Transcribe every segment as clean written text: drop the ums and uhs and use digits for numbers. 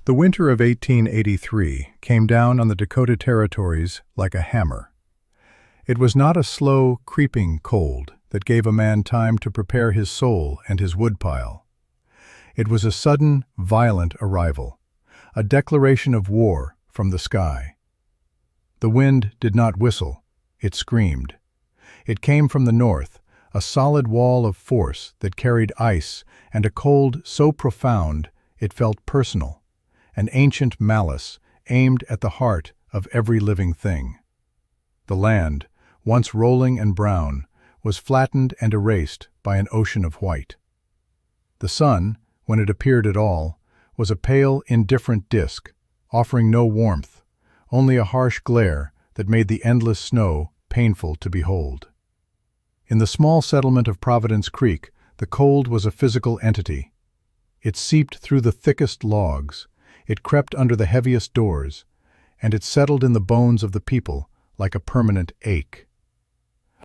The winter of 1883 came down on the Dakota Territories like a hammer. It was not a slow, creeping cold that gave a man time to prepare his soul and his woodpile. It was a sudden, violent arrival, a declaration of war from the sky. The wind did not whistle, it screamed. It came from the north, a solid wall of force that carried ice and a cold so profound it felt personal, an ancient malice aimed at the heart of every living thing. The land, once rolling and brown, was flattened and erased by an ocean of white. The sun, when it appeared at all, was a pale, indifferent disk, offering no warmth, only a harsh glare that made the endless snow painful to behold. In the small settlement of Providence Creek, the cold was a physical entity. It seeped through the thickest logs, it crept under the heaviest doors, and it settled in the bones of the people like a permanent ache.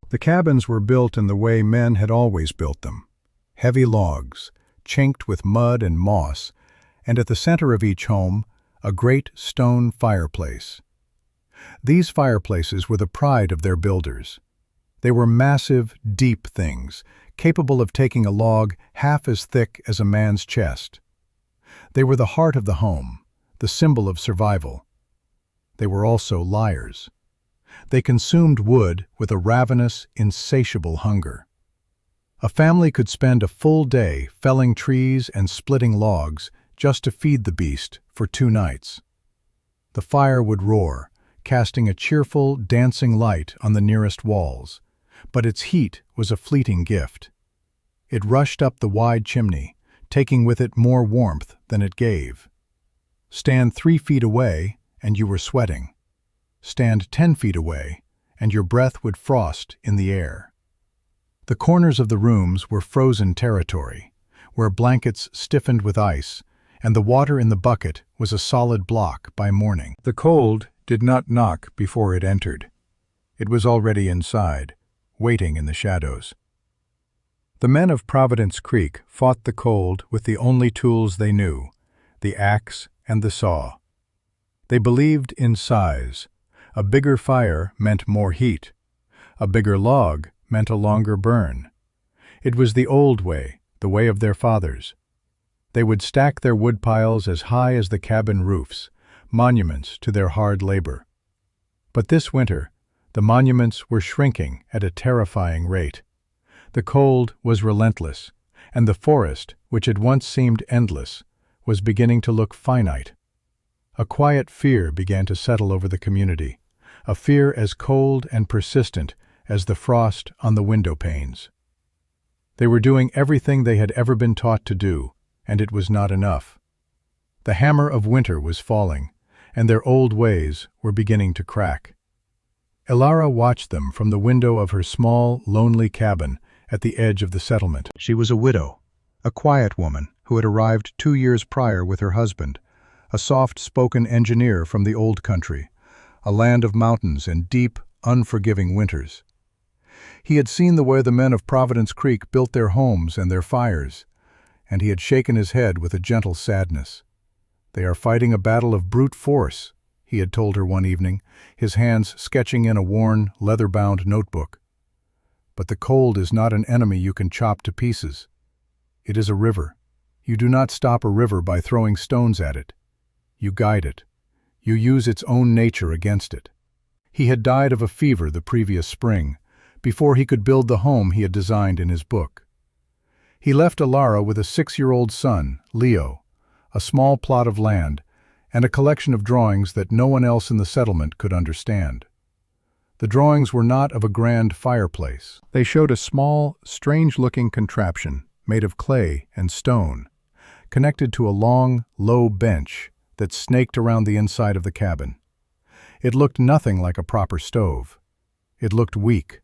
The cabins were built in the way men had always built them, heavy logs, chinked with mud and moss, and at the center of each home, a great stone fireplace. These fireplaces were the pride of their builders. They were massive, deep things, capable of taking a log half as thick as a man's chest. They were the heart of the home, the symbol of survival. They were also liars. They consumed wood with a ravenous, insatiable hunger. A family could spend a full day felling trees and splitting logs just to feed the beast for 2 nights. The fire would roar, casting a cheerful, dancing light on the nearest walls, but its heat was a fleeting gift. It rushed up the wide chimney, taking with it more warmth than it gave. Stand 3 feet away, and you were sweating. Stand 10 feet away, and your breath would frost in the air. The corners of the rooms were frozen territory, where blankets stiffened with ice, and the water in the bucket was a solid block by morning. The cold did not knock before it entered. It was already inside, waiting in the shadows. The men of Providence Creek fought the cold with the only tools they knew, the axe and the saw. They believed in size. A bigger fire meant more heat. A bigger log meant a longer burn. It was the old way, the way of their fathers. They would stack their woodpiles as high as the cabin roofs, monuments to their hard labor. But this winter, the monuments were shrinking at a terrifying rate. The cold was relentless, and the forest, which had once seemed endless, was beginning to look finite. A quiet fear began to settle over the community, a fear as cold and persistent as the frost on the window panes. They were doing everything they had ever been taught to do, and it was not enough. The hammer of winter was falling, and their old ways were beginning to crack. Elara watched them from the window of her small, lonely cabin at the edge of the settlement. She was a widow, a quiet woman who had arrived 2 years prior with her husband, a soft-spoken engineer from the old country, a land of mountains and deep, unforgiving winters. He had seen the way the men of Providence Creek built their homes and their fires, and he had shaken his head with a gentle sadness. "They are fighting a battle of brute force," he had told her one evening, his hands sketching in a worn, leather-bound notebook. "But the cold is not an enemy you can chop to pieces. It is a river. You do not stop a river by throwing stones at it. You guide it. You use its own nature against it." He had died of a fever the previous spring, before he could build the home he had designed in his book. He left Elara with a 6-year-old son, Leo, a small plot of land, and a collection of drawings that no one else in the settlement could understand. The drawings were not of a grand fireplace. They showed a small, strange-looking contraption made of clay and stone, connected to a long, low bench that snaked around the inside of the cabin. It looked nothing like a proper stove. It looked weak.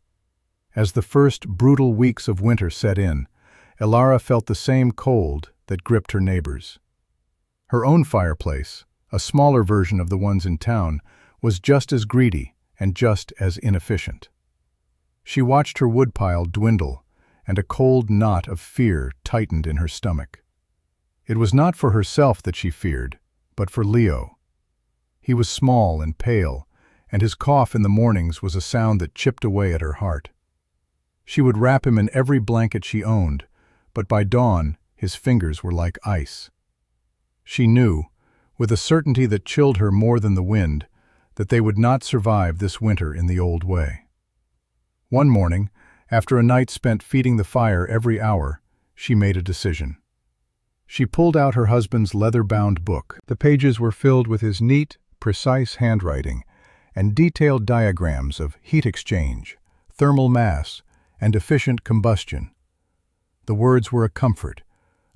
As the first brutal weeks of winter set in, Elara felt the same cold that gripped her neighbors. Her own fireplace, a smaller version of the ones in town, was just as greedy and just as inefficient. She watched her woodpile dwindle, and a cold knot of fear tightened in her stomach. It was not for herself that she feared, but for Leo. He was small and pale, and his cough in the mornings was a sound that chipped away at her heart. She would wrap him in every blanket she owned, but by dawn his fingers were like ice. She knew, with a certainty that chilled her more than the wind, that they would not survive this winter in the old way. One morning, after a night spent feeding the fire every hour, she made a decision. She pulled out her husband's leather-bound book. The pages were filled with his neat, precise handwriting and detailed diagrams of heat exchange, thermal mass, and efficient combustion. The words were a comfort,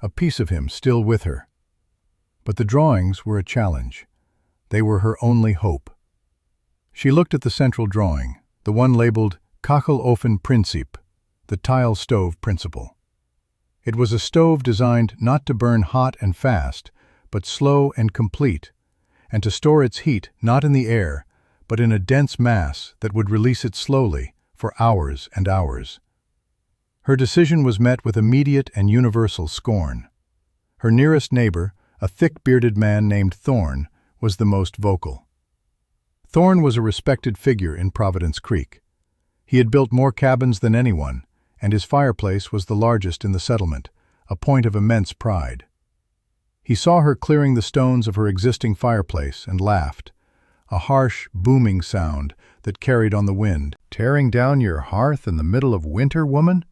a piece of him still with her. But the drawings were a challenge. They were her only hope. She looked at the central drawing, the one labeled Kachelofen-Prinzip, the tile stove principle. It was a stove designed not to burn hot and fast, but slow and complete, and to store its heat not in the air, but in a dense mass that would release it slowly for hours and hours. Her decision was met with immediate and universal scorn. Her nearest neighbor, a thick-bearded man named Thorne, was the most vocal. Thorne was a respected figure in Providence Creek. He had built more cabins than anyone, and his fireplace was the largest in the settlement, a point of immense pride. He saw her clearing the stones of her existing fireplace and laughed, a harsh, booming sound that carried on the wind. "Tearing down your hearth in the middle of winter, woman?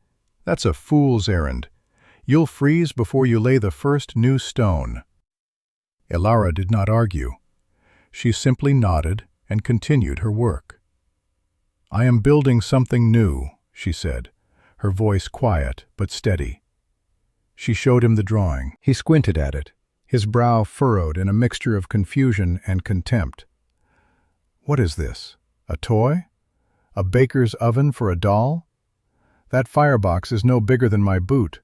That's a fool's errand. You'll freeze before you lay the first new stone." Elara did not argue. She simply nodded and continued her work. "I am building something new," she said, her voice quiet but steady. She showed him the drawing. He squinted at it, his brow furrowed in a mixture of confusion and contempt. "What is this? A toy? A baker's oven for a doll? That firebox is no bigger than my boot.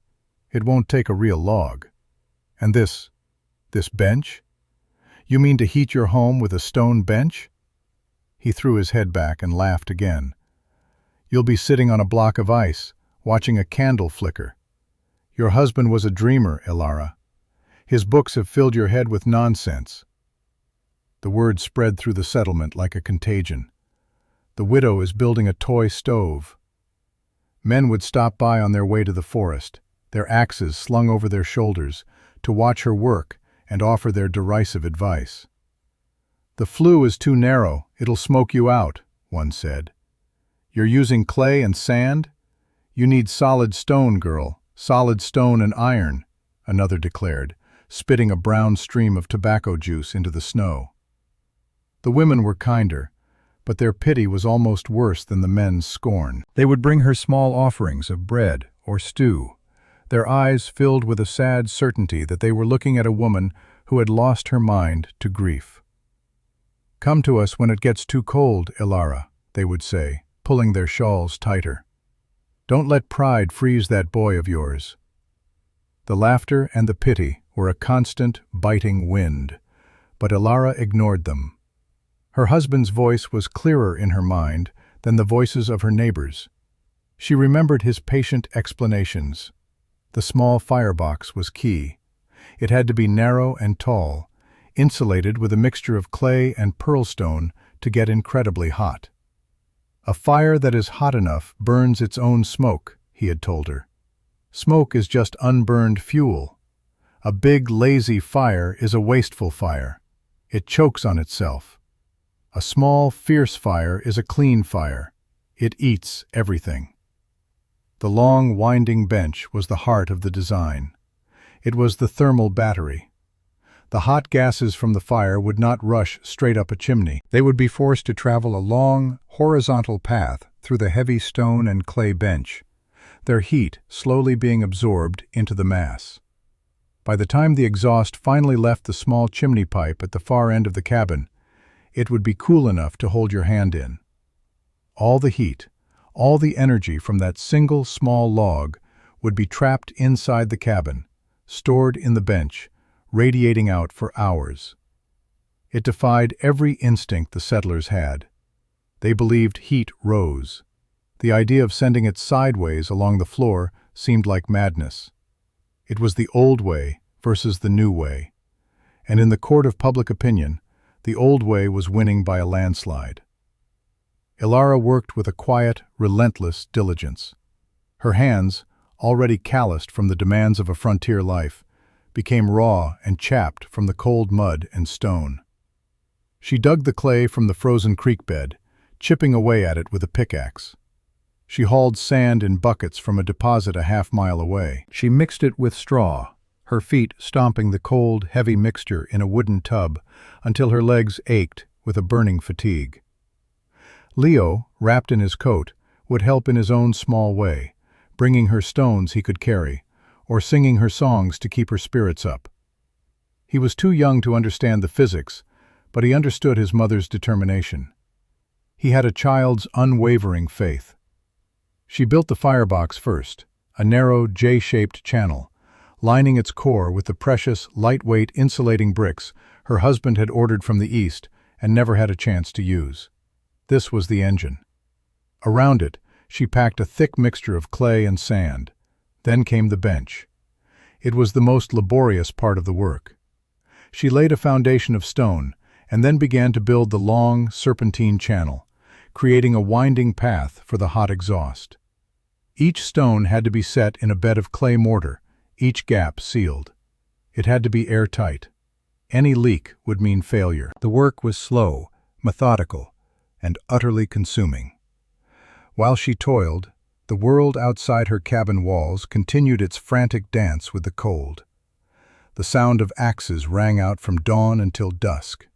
It won't take a real log. And this bench? You mean to heat your home with a stone bench?" He threw his head back and laughed again. "You'll be sitting on a block of ice, watching a candle flicker. Your husband was a dreamer, Elara. His books have filled your head with nonsense." The word spread through the settlement like a contagion. "The widow is building a toy stove." Men would stop by on their way to the forest, their axes slung over their shoulders, to watch her work and offer their derisive advice. "The flue is too narrow, it'll smoke you out," one said. "You're using clay and sand? You need solid stone, girl, solid stone and iron," another declared, spitting a brown stream of tobacco juice into the snow. The women were kinder, but their pity was almost worse than the men's scorn. They would bring her small offerings of bread or stew, their eyes filled with a sad certainty that they were looking at a woman who had lost her mind to grief. "Come to us when it gets too cold, Elara," they would say, pulling their shawls tighter. "Don't let pride freeze that boy of yours." The laughter and the pity were a constant, biting wind, but Elara ignored them. Her husband's voice was clearer in her mind than the voices of her neighbors. She remembered his patient explanations. The small firebox was key. It had to be narrow and tall, insulated with a mixture of clay and pearlstone to get incredibly hot. "A fire that is hot enough burns its own smoke," he had told her. "Smoke is just unburned fuel. A big, lazy fire is a wasteful fire. It chokes on itself. A small, fierce fire is a clean fire. It eats everything." The long, winding bench was the heart of the design. It was the thermal battery. The hot gases from the fire would not rush straight up a chimney. They would be forced to travel a long, horizontal path through the heavy stone and clay bench, their heat slowly being absorbed into the mass. By the time the exhaust finally left the small chimney pipe at the far end of the cabin, it would be cool enough to hold your hand in. All the heat, all the energy from that single small log would be trapped inside the cabin, stored in the bench, radiating out for hours. It defied every instinct the settlers had. They believed heat rose. The idea of sending it sideways along the floor seemed like madness. It was the old way versus the new way, and in the court of public opinion, the old way was winning by a landslide. Ilara worked with a quiet, relentless diligence. Her hands, already calloused from the demands of a frontier life, became raw and chapped from the cold mud and stone. She dug the clay from the frozen creek bed, chipping away at it with a pickaxe. She hauled sand in buckets from a deposit a half-mile away. She mixed it with straw, her feet stomping the cold, heavy mixture in a wooden tub until her legs ached with a burning fatigue. Leo, wrapped in his coat, would help in his own small way, bringing her stones he could carry, or singing her songs to keep her spirits up. He was too young to understand the physics, but he understood his mother's determination. He had a child's unwavering faith. She built the firebox first, a narrow J-shaped channel, lining its core with the precious, lightweight insulating bricks her husband had ordered from the East and never had a chance to use. This was the engine. Around it, she packed a thick mixture of clay and sand. Then came the bench. It was the most laborious part of the work. She laid a foundation of stone and then began to build the long, serpentine channel, creating a winding path for the hot exhaust. Each stone had to be set in a bed of clay mortar, each gap sealed. It had to be airtight. Any leak would mean failure. The work was slow, methodical, and utterly consuming. While she toiled, the world outside her cabin walls continued its frantic dance with the cold. The sound of axes rang out from dawn until dusk.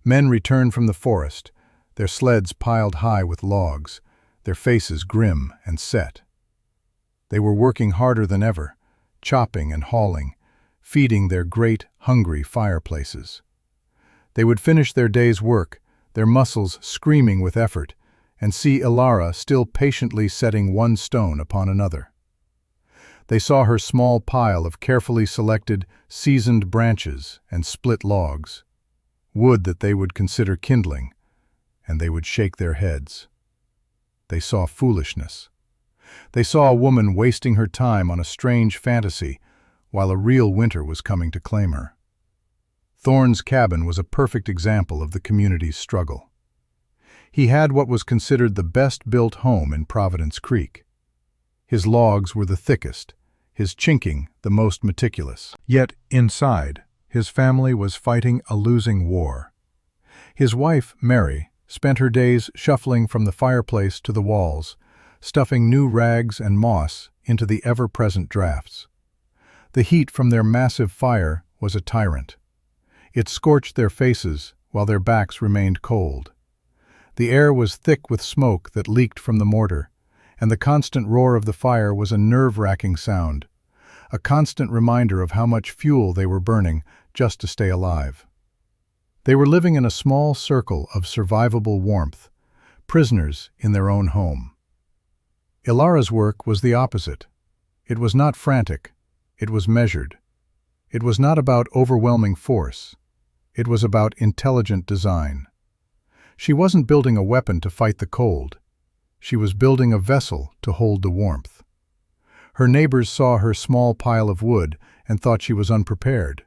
Men returned from the forest, their sleds piled high with logs, their faces grim and set. They were working harder than ever, chopping and hauling, feeding their great, hungry fireplaces. They would finish their day's work, their muscles screaming with effort, and see Ilara still patiently setting one stone upon another. They saw her small pile of carefully selected, seasoned branches and split logs, wood that they would consider kindling, and they would shake their heads. They saw foolishness. They saw a woman wasting her time on a strange fantasy while a real winter was coming to claim her. Thorne's cabin was a perfect example of the community's struggle. He had what was considered the best-built home in Providence Creek. His logs were the thickest, his chinking the most meticulous. Yet, inside, his family was fighting a losing war. His wife, Mary, spent her days shuffling from the fireplace to the walls, stuffing new rags and moss into the ever-present drafts. The heat from their massive fire was a tyrant. It scorched their faces while their backs remained cold. The air was thick with smoke that leaked from the mortar, and the constant roar of the fire was a nerve-wracking sound, a constant reminder of how much fuel they were burning just to stay alive. They were living in a small circle of survivable warmth, prisoners in their own home. Ilara's work was the opposite. It was not frantic, it was measured. It was not about overwhelming force. It was about intelligent design. She wasn't building a weapon to fight the cold. She was building a vessel to hold the warmth. Her neighbors saw her small pile of wood and thought she was unprepared.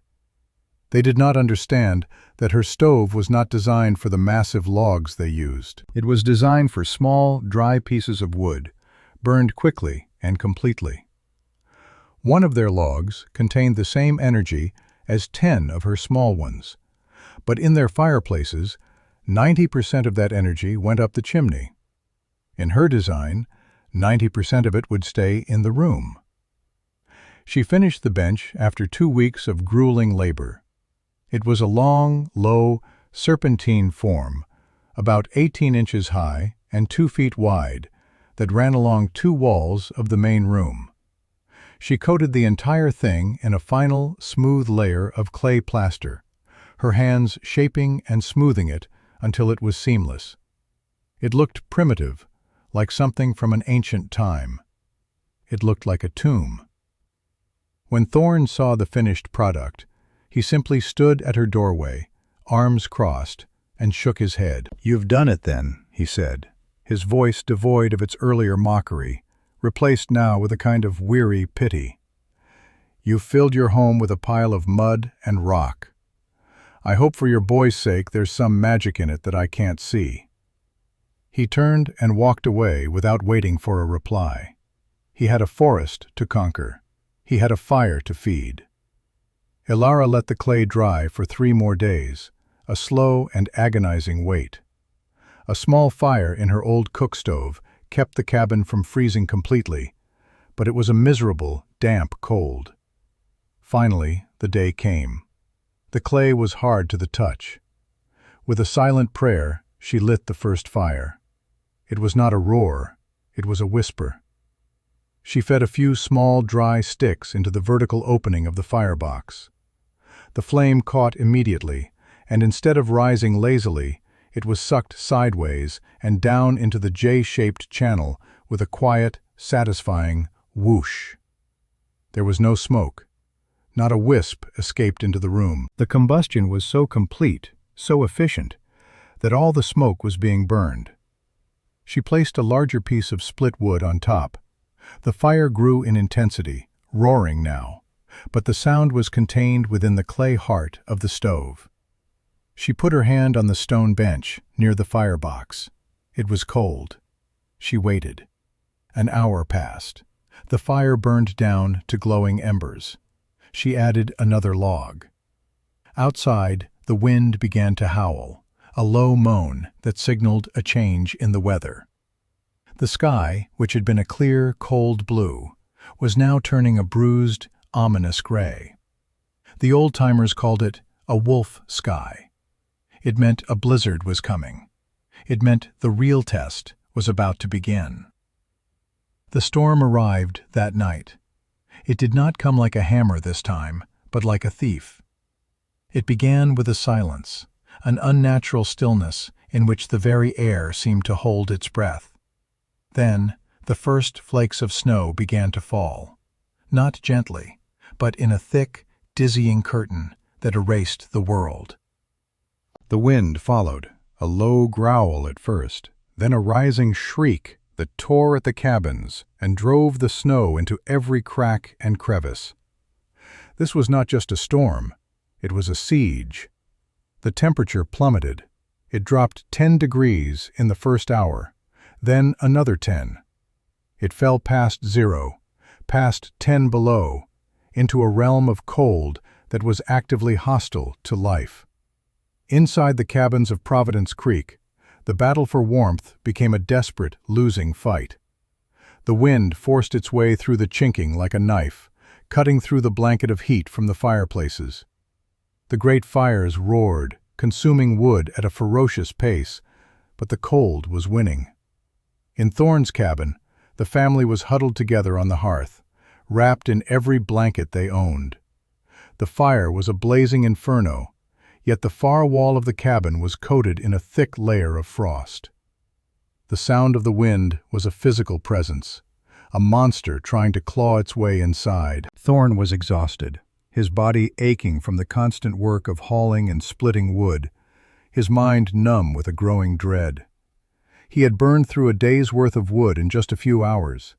They did not understand that her stove was not designed for the massive logs they used. It was designed for small, dry pieces of wood, burned quickly and completely. One of their logs contained the same energy as 10 of her small ones, but in their fireplaces, 90% of that energy went up the chimney. In her design, 90% of it would stay in the room. She finished the bench after 2 weeks of grueling labor. It was a long, low, serpentine form, about 18 inches high and 2 feet wide, that ran along 2 walls of the main room. She coated the entire thing in a final, smooth layer of clay plaster, her hands shaping and smoothing it until it was seamless. It looked primitive, like something from an ancient time. It looked like a tomb. When Thorne saw the finished product, he simply stood at her doorway, arms crossed, and shook his head. "You've done it then," he said, his voice devoid of its earlier mockery, replaced now with a kind of weary pity. "You've filled your home with a pile of mud and rock. I hope for your boy's sake there's some magic in it that I can't see." He turned and walked away without waiting for a reply. He had a forest to conquer. He had a fire to feed. Ilara let the clay dry for 3 more days, a slow and agonizing wait. A small fire in her old cook stove kept the cabin from freezing completely, but it was a miserable, damp cold. Finally, the day came. The clay was hard to the touch. With a silent prayer, she lit the first fire. It was not a roar, it was a whisper. She fed a few small, dry sticks into the vertical opening of the firebox. The flame caught immediately, and instead of rising lazily, it was sucked sideways and down into the J-shaped channel with a quiet, satisfying whoosh. There was no smoke. Not a wisp escaped into the room. The combustion was so complete, so efficient, that all the smoke was being burned. She placed a larger piece of split wood on top. The fire grew in intensity, roaring now, but the sound was contained within the clay heart of the stove. She put her hand on the stone bench near the firebox. It was cold. She waited. An hour passed. The fire burned down to glowing embers. She added another log. Outside, the wind began to howl, a low moan that signaled a change in the weather. The sky, which had been a clear, cold blue, was now turning a bruised, ominous gray. The old-timers called it a wolf sky. It meant a blizzard was coming. It meant the real test was about to begin. The storm arrived that night. It did not come like a hammer this time, but like a thief. It began with a silence, an unnatural stillness in which the very air seemed to hold its breath. Then, the first flakes of snow began to fall, not gently, but in a thick, dizzying curtain that erased the world. The wind followed, a low growl at first, then a rising shriek that tore at the cabins and drove the snow into every crack and crevice. This was not just a storm, it was a siege. The temperature plummeted. It dropped 10 degrees in the first hour, then another 10. It fell past 0, past 10 below, into a realm of cold that was actively hostile to life. Inside the cabins of Providence Creek, the battle for warmth became a desperate, losing fight. The wind forced its way through the chinking like a knife, cutting through the blanket of heat from the fireplaces. The great fires roared, consuming wood at a ferocious pace, but the cold was winning. In Thorne's cabin, the family was huddled together on the hearth, wrapped in every blanket they owned. The fire was a blazing inferno, yet the far wall of the cabin was coated in a thick layer of frost. The sound of the wind was a physical presence, a monster trying to claw its way inside. Thorne was exhausted, his body aching from the constant work of hauling and splitting wood, his mind numb with a growing dread. He had burned through a day's worth of wood in just a few hours.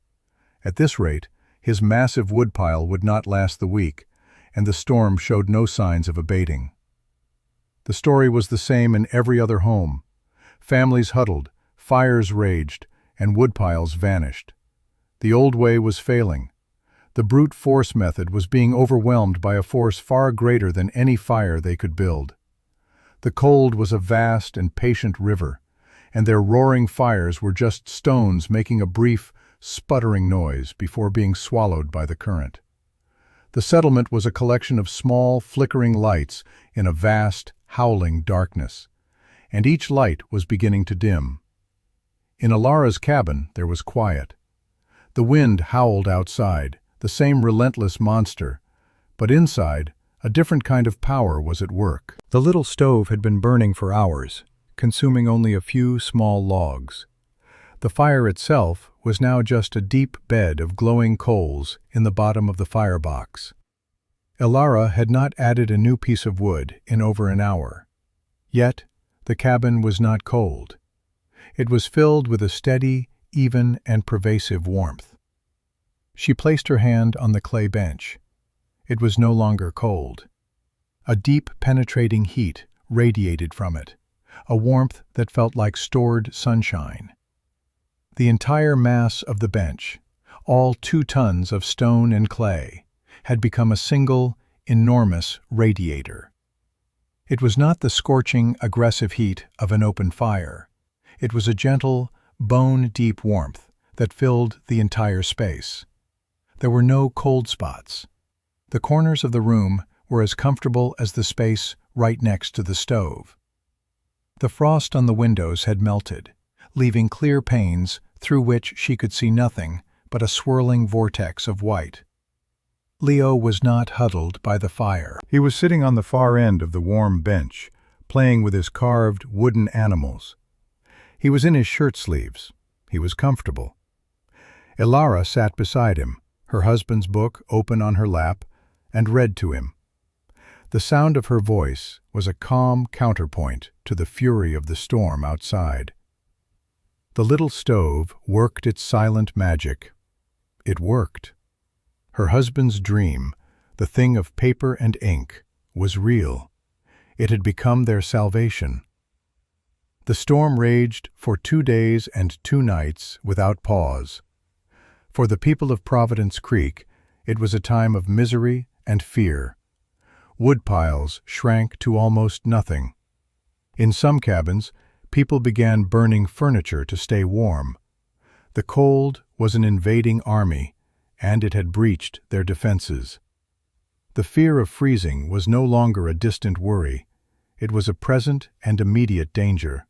At this rate, his massive woodpile would not last the week, and the storm showed no signs of abating. The story was the same in every other home. Families huddled, fires raged, and woodpiles vanished. The old way was failing. The brute force method was being overwhelmed by a force far greater than any fire they could build. The cold was a vast and patient river, and their roaring fires were just stones making a brief, sputtering noise before being swallowed by the current. The settlement was a collection of small, flickering lights in a vast, howling darkness, and each light was beginning to dim. In Ilara's cabin there was quiet. The wind howled outside, the same relentless monster, but inside, a different kind of power was at work. The little stove had been burning for hours, consuming only a few small logs. The fire itself was now just a deep bed of glowing coals in the bottom of the firebox. Ilara had not added a new piece of wood in over an hour. Yet, the cabin was not cold. It was filled with a steady, even, and pervasive warmth. She placed her hand on the clay bench. It was no longer cold. A deep, penetrating heat radiated from it, a warmth that felt like stored sunshine. The entire mass of the bench, all 2 tons of stone and clay, had become a single, enormous radiator. It was not the scorching, aggressive heat of an open fire. It was a gentle, bone-deep warmth that filled the entire space. There were no cold spots. The corners of the room were as comfortable as the space right next to the stove. The frost on the windows had melted, leaving clear panes through which she could see nothing but a swirling vortex of white. Leo was not huddled by the fire. He was sitting on the far end of the warm bench, playing with his carved wooden animals. He was in his shirt sleeves. He was comfortable. Ilara sat beside him, her husband's book open on her lap, and read to him. The sound of her voice was a calm counterpoint to the fury of the storm outside. The little stove worked its silent magic. It worked. Her husband's dream, the thing of paper and ink, was real. It had become their salvation. The storm raged for 2 days and 2 nights without pause. For the people of Providence Creek, it was a time of misery and fear. Woodpiles shrank to almost nothing. In some cabins, people began burning furniture to stay warm. The cold was an invading army, and it had breached their defenses. The fear of freezing was no longer a distant worry. It was a present and immediate danger.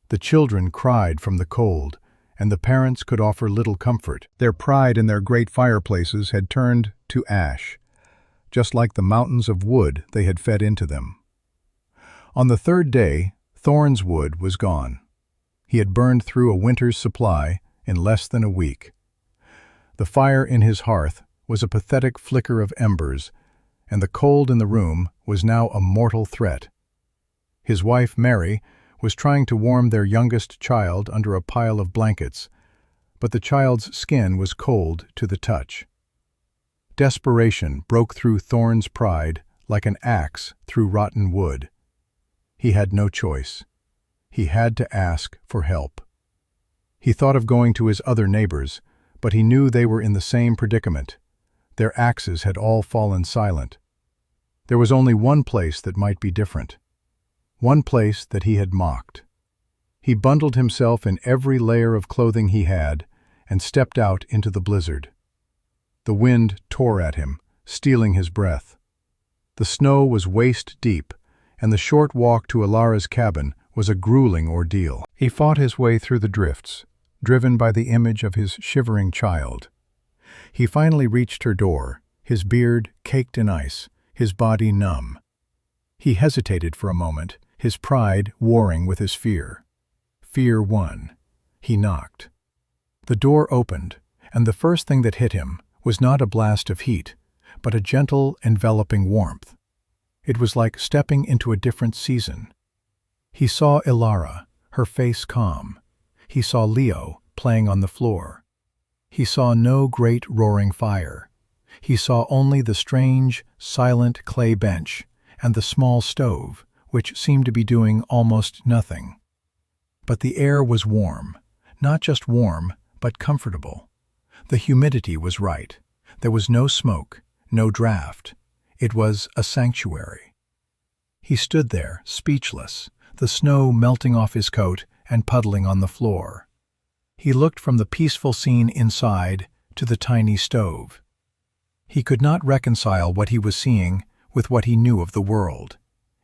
The children cried from the cold, and the parents could offer little comfort. Their pride in their great fireplaces had turned to ash, just like the mountains of wood they had fed into them. On the 3rd day, Thorne's wood was gone. He had burned through a winter's supply in less than a week. The fire in his hearth was a pathetic flicker of embers, and the cold in the room was now a mortal threat. His wife, Mary, was trying to warm their youngest child under a pile of blankets, but the child's skin was cold to the touch. Desperation broke through Thorne's pride like an axe through rotten wood. He had no choice. He had to ask for help. He thought of going to his other neighbors, but he knew they were in the same predicament. Their axes had all fallen silent. There was only one place that might be different. One place that he had mocked. He bundled himself in every layer of clothing he had and stepped out into the blizzard. The wind tore at him, stealing his breath. The snow was waist-deep, and the short walk to Ilara's cabin was a grueling ordeal. He fought his way through the drifts, driven by the image of his shivering child. He finally reached her door, his beard caked in ice, his body numb. He hesitated for a moment, his pride warring with his fear. Fear won. He knocked. The door opened, and the first thing that hit him was not a blast of heat, but a gentle, enveloping warmth. It was like stepping into a different season. He saw Ilara, her face calm. He saw Leo playing on the floor. He saw no great roaring fire. He saw only the strange, silent clay bench and the small stove, which seemed to be doing almost nothing. But the air was warm, not just warm, but comfortable. The humidity was right. There was no smoke, no draft. It was a sanctuary. He stood there, speechless, the snow melting off his coat and puddling on the floor. He looked from the peaceful scene inside to the tiny stove. He could not reconcile what he was seeing with what he knew of the world.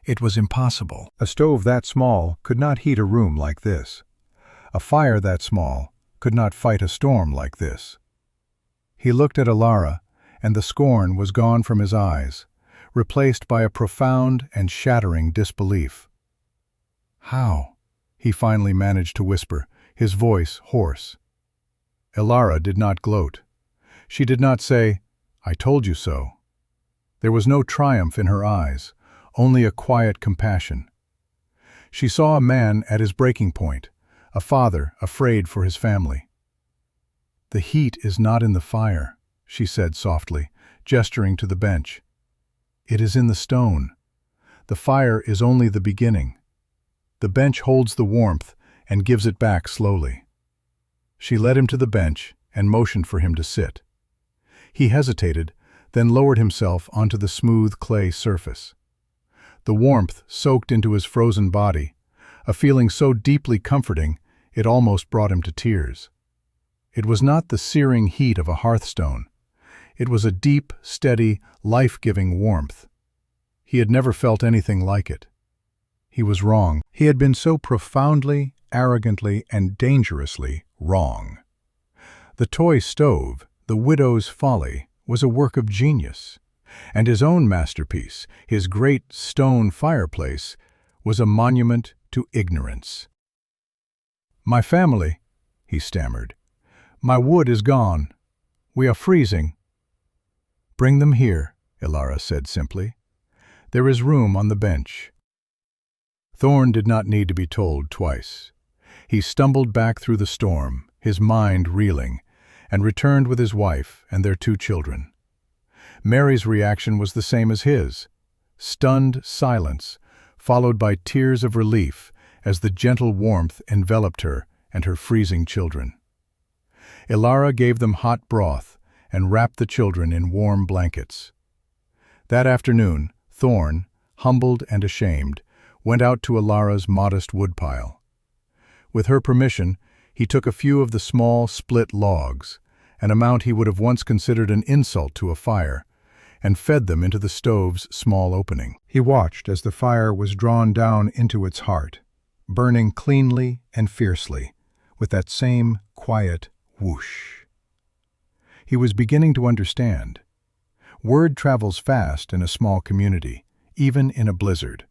It was impossible. A stove that small could not heat a room like this. A fire that small could not fight a storm like this. He looked at Ilara, and the scorn was gone from his eyes, replaced by a profound and shattering disbelief. "How?" he finally managed to whisper, his voice hoarse. Ilara did not gloat. She did not say, "I told you so." There was no triumph in her eyes, only a quiet compassion. She saw a man at his breaking point, a father afraid for his family. "The heat is not in the fire," she said softly, gesturing to the bench. "It is in the stone. The fire is only the beginning. The bench holds the warmth and gives it back slowly. She led him to the bench and motioned for him to sit. He hesitated, then lowered himself onto the smooth clay surface. The warmth soaked into his frozen body, a feeling so deeply comforting it almost brought him to tears. It was not the searing heat of a hearthstone. It was a deep, steady, life-giving warmth. He had never felt anything like it. He was wrong. He had been so profoundly, arrogantly, and dangerously wrong. The toy stove, the widow's folly, was a work of genius, and his own masterpiece, his great stone fireplace, was a monument to ignorance. "My family," he stammered. "My wood is gone. We are freezing." "Bring them here," Ilara said simply. "There is room on the bench." Thorn did not need to be told twice. He stumbled back through the storm, his mind reeling, and returned with his wife and their 2 children. Mary's reaction was the same as his: stunned silence, followed by tears of relief as the gentle warmth enveloped her and her freezing children. Ilara gave them hot broth and wrapped the children in warm blankets. That afternoon, Thorn, humbled and ashamed, went out to Ilara's modest woodpile. With her permission, he took a few of the small, split logs, an amount he would have once considered an insult to a fire, and fed them into the stove's small opening. He watched as the fire was drawn down into its heart, burning cleanly and fiercely, with that same quiet whoosh. He was beginning to understand. Word travels fast in a small community, even in a blizzard.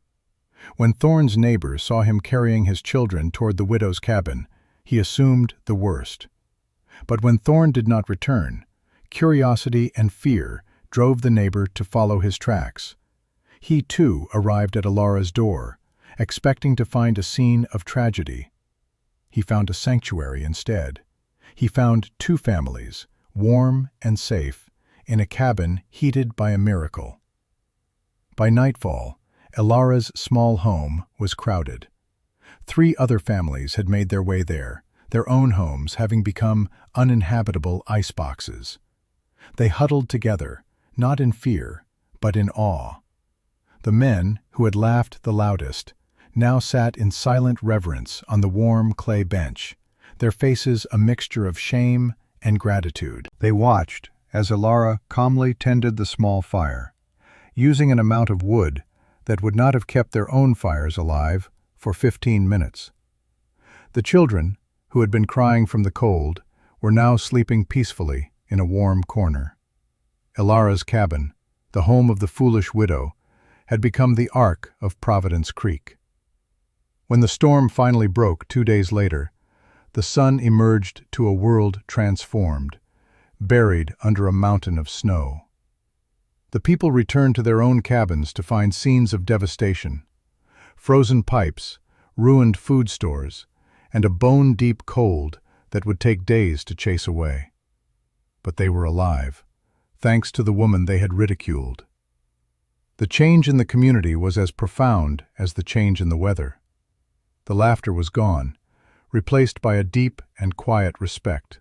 When Thorn's neighbor saw him carrying his children toward the widow's cabin, he assumed the worst. But when Thorn did not return, curiosity and fear drove the neighbor to follow his tracks. He, too, arrived at Ilara's door, expecting to find a scene of tragedy. He found a sanctuary instead. He found 2 families, warm and safe, in a cabin heated by a miracle. By nightfall, Ilara's small home was crowded. 3 other families had made their way there, their own homes having become uninhabitable iceboxes. They huddled together, not in fear, but in awe. The men, who had laughed the loudest, now sat in silent reverence on the warm clay bench, their faces a mixture of shame and gratitude. They watched as Ilara calmly tended the small fire, using an amount of wood that would not have kept their own fires alive for 15 minutes. The children, who had been crying from the cold, were now sleeping peacefully in a warm corner. Ilara's cabin, the home of the foolish widow, had become the ark of Providence Creek. When the storm finally broke 2 days later, the sun emerged to a world transformed, buried under a mountain of snow. The people returned to their own cabins to find scenes of devastation: frozen pipes, ruined food stores, and a bone-deep cold that would take days to chase away. But they were alive, thanks to the woman they had ridiculed. The change in the community was as profound as the change in the weather. The laughter was gone, replaced by a deep and quiet respect.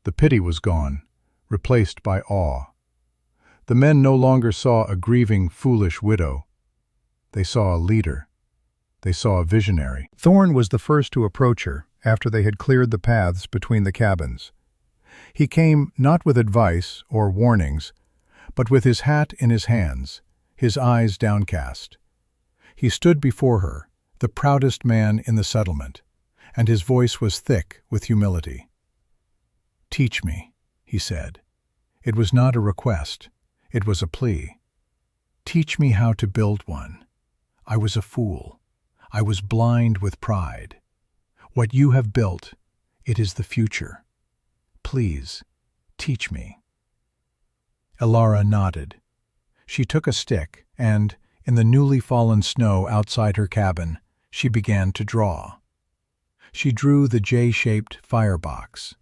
The pity was gone, replaced by awe. The men no longer saw a grieving, foolish widow. They saw a leader. They saw a visionary. Thorn was the first to approach her after they had cleared the paths between the cabins. He came not with advice or warnings, but with his hat in his hands, his eyes downcast. He stood before her, the proudest man in the settlement, and his voice was thick with humility. "Teach me," he said. It was not a request. It was a plea. "Teach me how to build one. I was a fool. I was blind with pride. What you have built, it is the future. Please, teach me." Ilara nodded. She took a stick and, in the newly fallen snow outside her cabin, she began to draw. She drew the J-shaped firebox.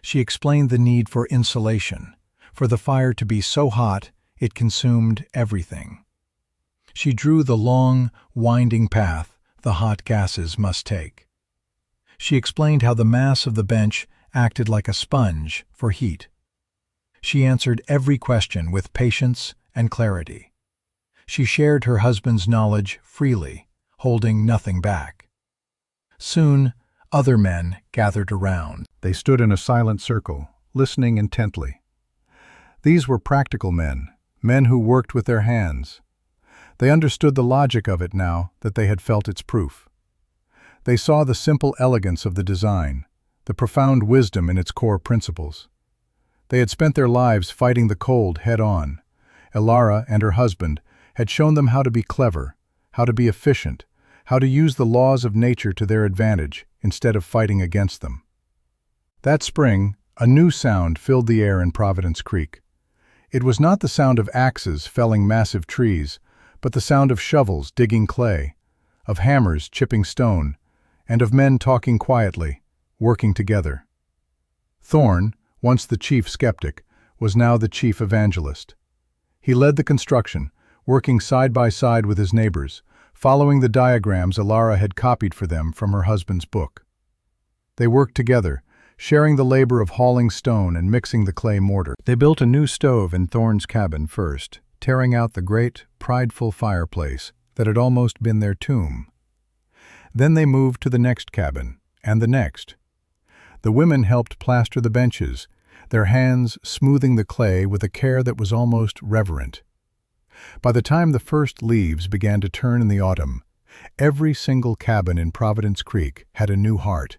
She explained the need for insulation, for the fire to be so hot it consumed everything. She drew the long, winding path the hot gases must take. She explained how the mass of the bench acted like a sponge for heat. She answered every question with patience and clarity. She shared her husband's knowledge freely, holding nothing back. Soon, other men gathered around. They stood in a silent circle, listening intently. These were practical men, men who worked with their hands. They understood the logic of it now that they had felt its proof. They saw the simple elegance of the design, the profound wisdom in its core principles. They had spent their lives fighting the cold head-on. Elara and her husband had shown them how to be clever, how to be efficient, how to use the laws of nature to their advantage instead of fighting against them. That spring, a new sound filled the air in Providence Creek. It was not the sound of axes felling massive trees, but the sound of shovels digging clay, of hammers chipping stone, and of men talking quietly, working together. Thorne, once the chief skeptic, was now the chief evangelist. He led the construction, working side by side with his neighbors, following the diagrams Elara had copied for them from her husband's book. They worked together, sharing the labor of hauling stone and mixing the clay mortar. They built a new stove in Thorne's cabin first, tearing out the great, prideful fireplace that had almost been their tomb. Then they moved to the next cabin, and the next. The women helped plaster the benches, their hands smoothing the clay with a care that was almost reverent. By the time the first leaves began to turn in the autumn, every single cabin in Providence Creek had a new heart,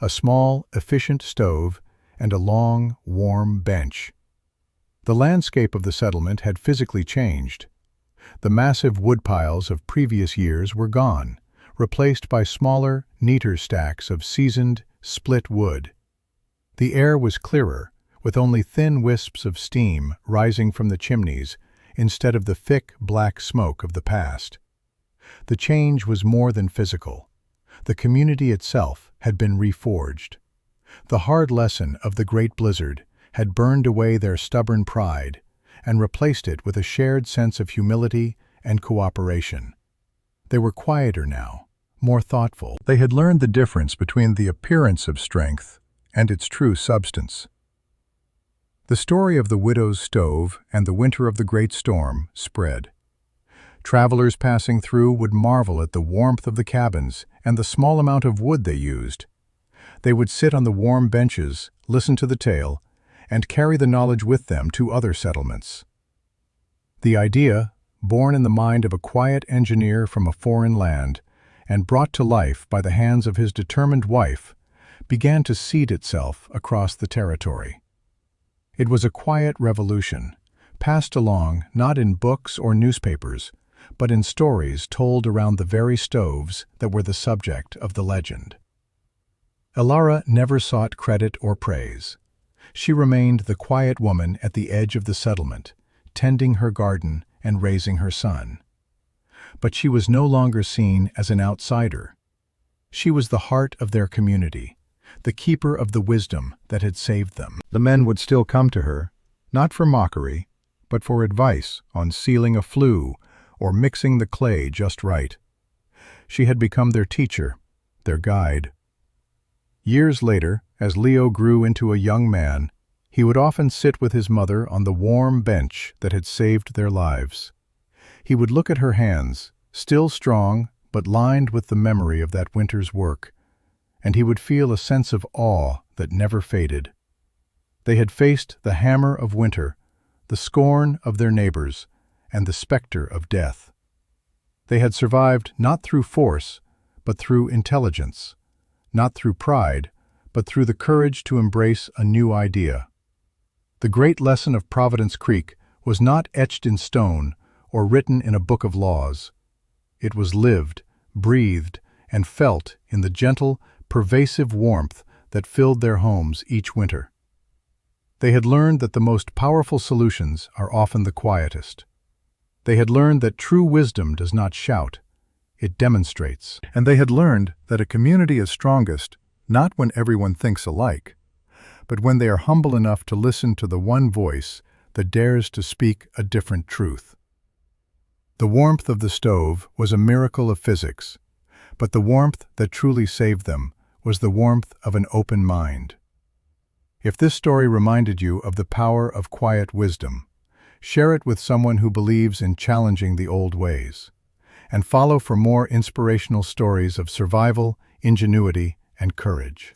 a small, efficient stove, and a long, warm bench. The landscape of the settlement had physically changed. The massive woodpiles of previous years were gone, replaced by smaller, neater stacks of seasoned, split wood. The air was clearer, with only thin wisps of steam rising from the chimneys instead of the thick, black smoke of the past. The change was more than physical. The community itself had been reforged. The hard lesson of the Great Blizzard had burned away their stubborn pride and replaced it with a shared sense of humility and cooperation. They were quieter now, more thoughtful. They had learned the difference between the appearance of strength and its true substance. The story of the widow's stove and the winter of the great storm spread. Travelers passing through would marvel at the warmth of the cabins and the small amount of wood they used. They would sit on the warm benches, listen to the tale, and carry the knowledge with them to other settlements. The idea, born in the mind of a quiet engineer from a foreign land and brought to life by the hands of his determined wife, began to seed itself across the territory. It was a quiet revolution, passed along not in books or newspapers, but in stories told around the very stoves that were the subject of the legend. Elara never sought credit or praise. She remained the quiet woman at the edge of the settlement, tending her garden and raising her son. But she was no longer seen as an outsider. She was the heart of their community, the keeper of the wisdom that had saved them. The men would still come to her, not for mockery, but for advice on sealing a flue or mixing the clay just right. She had become their teacher, their guide. Years later, as Leo grew into a young man, he would often sit with his mother on the warm bench that had saved their lives. He would look at her hands, still strong but lined with the memory of that winter's work, and he would feel a sense of awe that never faded. They had faced the hammer of winter, the scorn of their neighbors, and the specter of death. They had survived not through force, but through intelligence, not through pride, but through the courage to embrace a new idea. The great lesson of Providence Creek was not etched in stone or written in a book of laws. It was lived, breathed, and felt in the gentle, pervasive warmth that filled their homes each winter. They had learned that the most powerful solutions are often the quietest. They had learned that true wisdom does not shout, it demonstrates. And they had learned that a community is strongest not when everyone thinks alike, but when they are humble enough to listen to the one voice that dares to speak a different truth. The warmth of the stove was a miracle of physics, but the warmth that truly saved them was the warmth of an open mind. If this story reminded you of the power of quiet wisdom, share it with someone who believes in challenging the old ways. And follow for more inspirational stories of survival, ingenuity, and courage.